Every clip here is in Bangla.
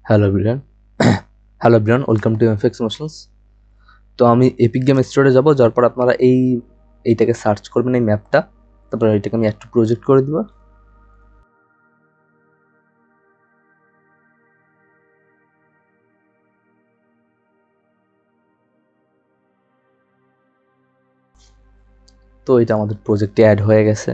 Hello everyone hello everyone welcome to MFX motions. তো আমি এপিক গেম স্টোরে যাব, যার পর আপনারা এইটাকে সার্চ করবেন, এই ম্যাপটা। তারপর এইটাকে আমি একটু প্রজেক্ট করে দিব। তো এটা আমাদের প্রজেক্টে অ্যাড হয়ে গেছে।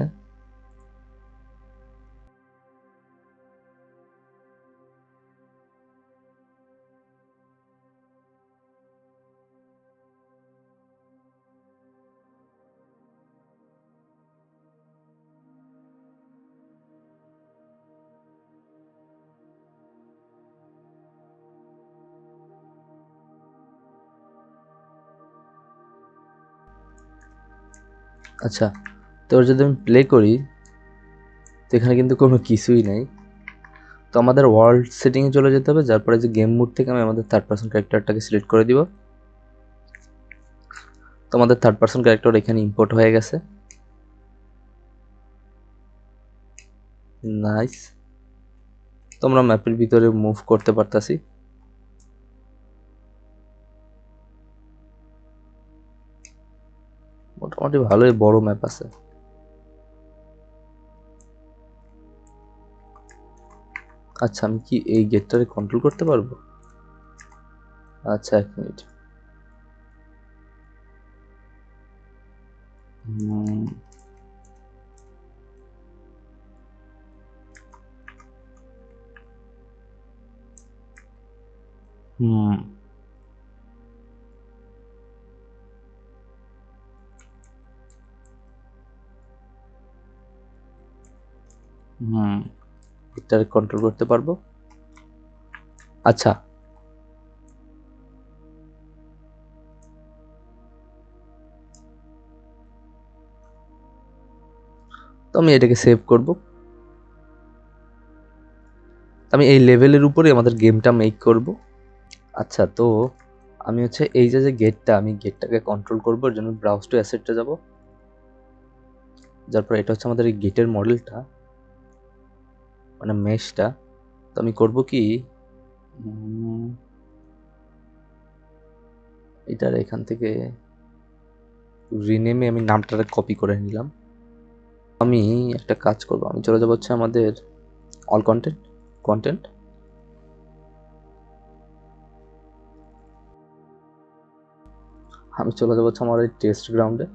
আচ্ছা, তো এবার যদি আমি প্লে করি, তো এখানে কিন্তু কোনো কিছুই নাই। তো আমাদের ওয়ার্ল্ড সেটিংয়ে চলে যেতে হবে, যার পরে যে গেম মোড থেকে আমি আমাদের থার্ড পার্সন ক্যারেক্টারটাকে সিলেক্ট করে দিব। তো আমাদের থার্ড পার্সন ক্যারেক্টার এখানে ইম্পোর্ট হয়ে গেছে। নাইস। তো আমরা ম্যাপের ভিতরে মুভ করতে পারতাছি। মোটামুটি ভালোই বড় ম্যাপ আছে। আচ্ছা, আমি কি এই গেটটারে কন্ট্রোল করতে পারবো? আচ্ছা, এক মিনিট। হুম হুম হুম এটারে কন্ট্রোল করতে পারবো। আচ্ছা, তো আমি এটাকে সেভ করব। আমি এই লেভেলের উপরে আমাদের গেমটা মেক করব। আচ্ছা, তো আমি এই যে গেটটা, আমি গেটটাকে কন্ট্রোল করবো, এর জন্য ব্রাউজ টু অ্যাসেটটা যাব। যার পর এটা আমাদের এই গেটের মডেলটা, মানে মেশটা। তো আমি করব কি, এটার এখান থেকে রিনেমে আমি নামটারে কপি করে নিলাম। আমি একটা কাজ করব, আমি চলে যাব আমাদের অল কন্টেন্ট কন্টেন্ট আমি চলে যাবো আমার এই টেস্ট গ্রাউন্ডে।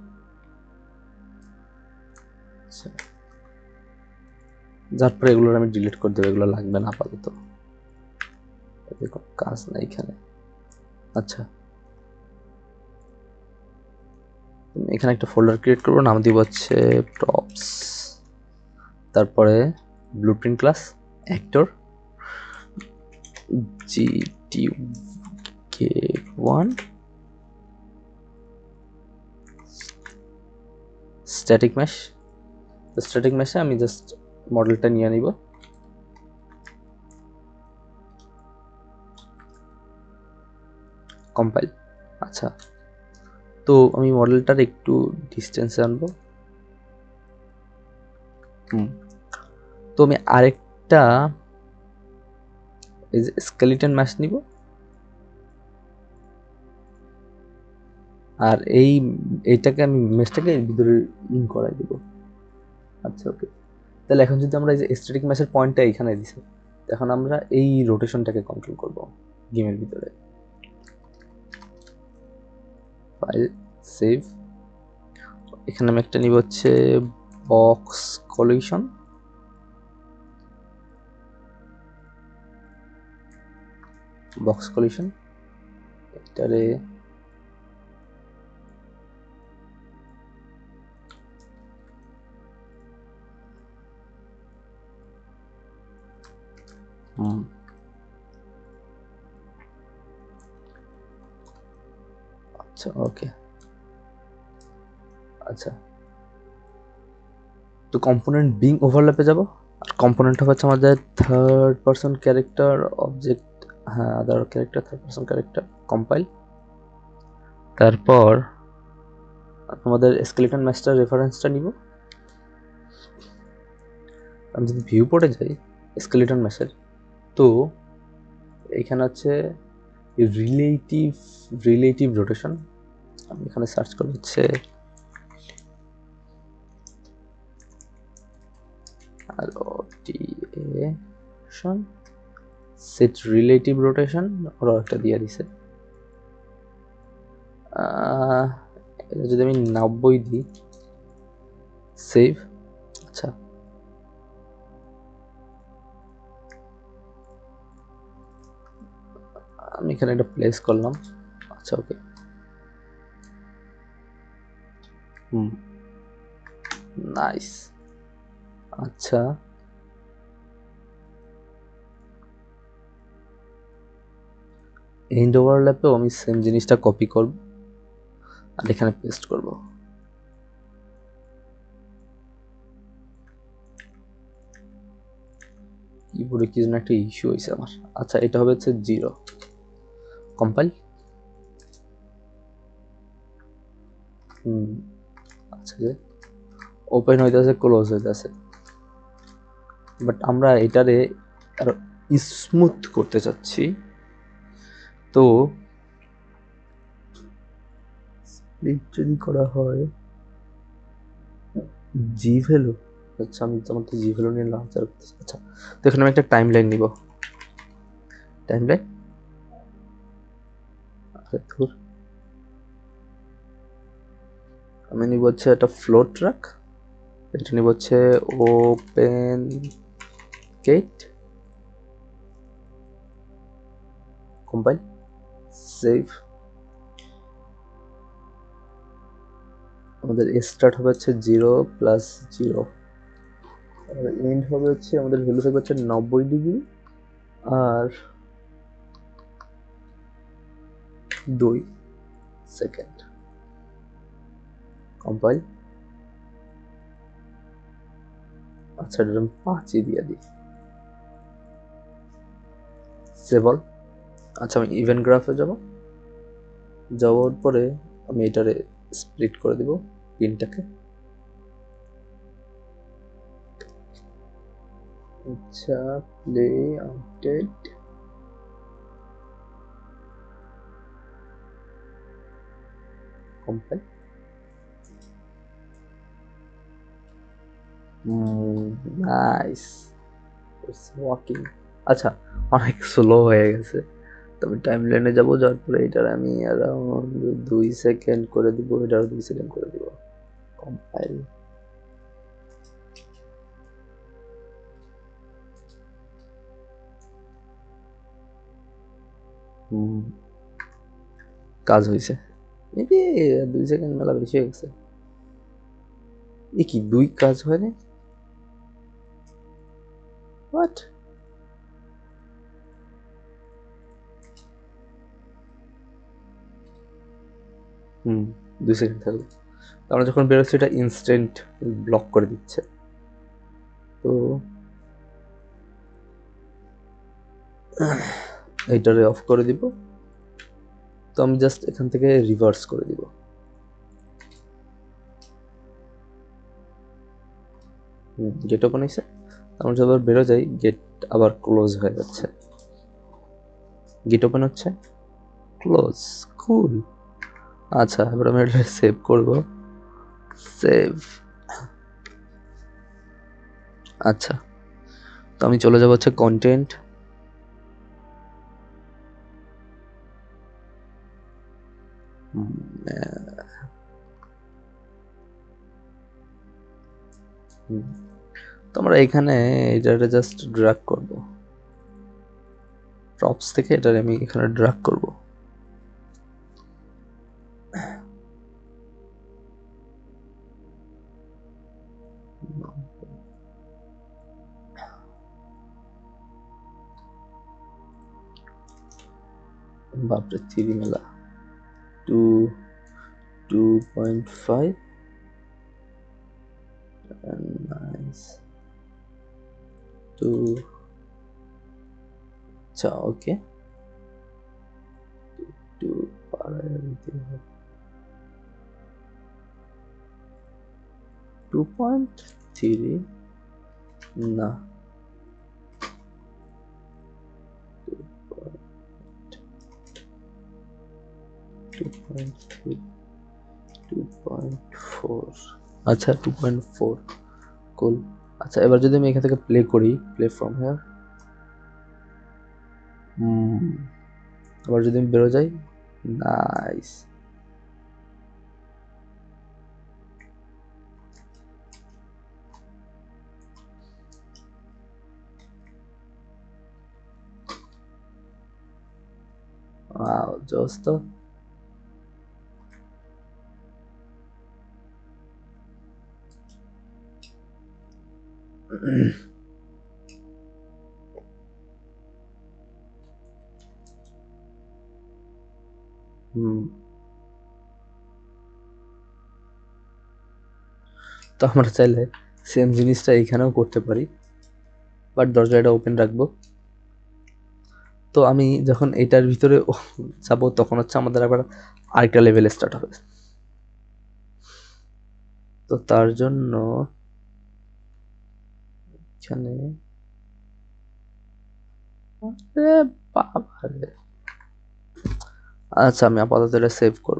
যার পরে এগুলোর আমি ডিলিট করে দেবো, এগুলো লাগবে না আপাতত, কাজ নাই এখানে। আচ্ছা, এখানে একটা ফোল্ডার ক্রিয়েট করবো, নাম দিব টপস, তারপরে blueprint class actor GTK1 static mesh. Static ম্যাশে আমি জাস্ট মডেলটা নিয়ে নিব। কম্পাইল। আচ্ছা, তো আমি মডেলটার একটু ডিস্টেন্সে আনবো। তো আমি আরেকটা স্কেলিটন ম্যাশ নিব, আর এইটাকে আমি ম্যাশটাকে ভিতরে ইন করাই দিব। আচ্ছা, ওকে। তাহলে এখন যদি আমরা এই যে স্ট্যাটিক ম্যাশের পয়েন্টটা এখানে দিছি, এখন আমরা এই রোটেশনটাকে কন্ট্রোল করব গেমের ভিতরে। File, save. এখানে আমি একটা নিব বক্স কলিশন। বক্স কলিশন এটারে আচ্ছা, ওকে। আচ্ছা, তো কম্পোনেন্ট বিং ওভারল্যাপে যাব, আর কম্পোনেন্ট হচ্ছে আমাদের থার্ড পারসন ক্যারেক্টার অবজেক্ট, হ্যাঁ, other character, third person character, compile. তারপর আমাদের স্কেলেটন মাস্টার রেফারেন্সটা নিব। আমি যদি ভিউ পোর্টে যাই স্কেলেটন ম্যাশের, তো এখানে হচ্ছে রিলেটিভ রোটেশন। আমি এখানে সার্চ করব হচ্ছে রোটেশন, সেট রিলেটিভ রোটেশন, ওরা একটা দিয়ে দিছে। যদি আমি 90 দিই, সেভ। আচ্ছা, আমি এখানে একটা প্লেস করলাম। আচ্ছা, ওকে। নাইস। আচ্ছা, এন্ড ওভারল্যাপেও আমি সেম জিনিসটা কপি করব আর এখানে পেস্ট করব। কিবোর্ডে কি যেন একটা ইস্যু হয়েছে আমার। আচ্ছা, এটা হবে হচ্ছে 0। কম্পাইল। আচ্ছা, যে ওপেন হইতেছে, ক্লোজ হইতেছে, বাট আমরা এটারে আরো স্মুথ করতে চাচ্ছি। তো স্প্লিট যদি করা হয়, জি ভ্যালু। আচ্ছা, আমি তোমার তো জি ভ্যালু নিয়ে লাঞ্চার করতেছি। আচ্ছা, তো এখানে আমি একটা টাইম লাইন নিব। টাইম লাইন, আমি নিব হচ্ছে একটা ফ্লোট ট্র্যাক। এটা নিব হচ্ছে ওপেন গেট। Compile, save. আমাদের স্টার্ট হবে হচ্ছে 0 প্লাস 0, আর এন্ড হবে হচ্ছে আমাদের ভ্যালু থাকবে হচ্ছে 90 ডিগ্রি আর 2 সেকেন্ড। কম্পাইল। আচ্ছা, এটা আমি 5 দিয়ে দিই। Save all. আচ্ছা, আমি ইভেন্ট গ্রাফে যাওয়ার পরে আমি এটারে স্প্লিট করে দিব পিনটাকে। আচ্ছা, play update. Compile. Nice, it's working. আচ্ছা, অনেক স্লো হয়ে গেছে। তবে টাইম লাইনে যাবো, যাওয়ার পরে এটার আমি অ্যারাউন্ড 2 সেকেন্ড করে দিব, এটার 2 সেকেন্ড করে দিব। কম্পাইল। কাজ হয়েছে। মেবি 2 সেকেন্ড মেলা বেশি হয়ে গেছে। এ কি 2 কাজ হয় না? হোয়াট? হুম, 2 সেকেন্ড থাকবে। আমরা যখন বেরোচ্ছি এটা ইনস্ট্যান্ট ব্লক করে দিচ্ছে। তো এইটারে অফ করে দিব। তো আমি জাস্ট এখান থেকে রিভার্স করে দিব। গেট ওপেন হয়েছে। আমরা যখন বেরো যাই, গেট আবার ক্লোজ হয়ে যাচ্ছে। গেট ওপেন হচ্ছে, ক্লোজ। কুল। আচ্ছা, এবার আমি এটা সেভ করব। সেভ। আচ্ছা, তো আমি চলে যাব হচ্ছে কন্টেন্ট। তো আমরা এখানে এটারে জাস্ট ড্র্যাগ করব। প্রপস থেকে এটারে আমি এখানে ড্র্যাগ করব। বাপরে, 3 মেলা 2.5 নাইস 2। আচ্ছা, ওকে, 2 পাড়ায় দিতে হবে 2.3 না 2.3 2.4 আচ্ছা 2.4 কুল। আচ্ছা এবার যদি আমি এখান থেকে প্লে করি, প্লে ফ্রম হিয়ার, আবার যদি আমি বেরো যাই, নাইস। ওয়াও জোস তো। তো আমরা চাইলে সেম জিনিসটা এখানেও করতে পারি, বাট দরজাটা ওপেন রাখবো। তো আমি যখন এটার ভিতরে যাবো তখন হচ্ছে আমাদের আবার আরেকটা লেভেল স্টার্ট হবে। তো তার জন্য এখানে আরে বাবারে, আচ্ছা আমি আপাতত এটা সেভ করলাম।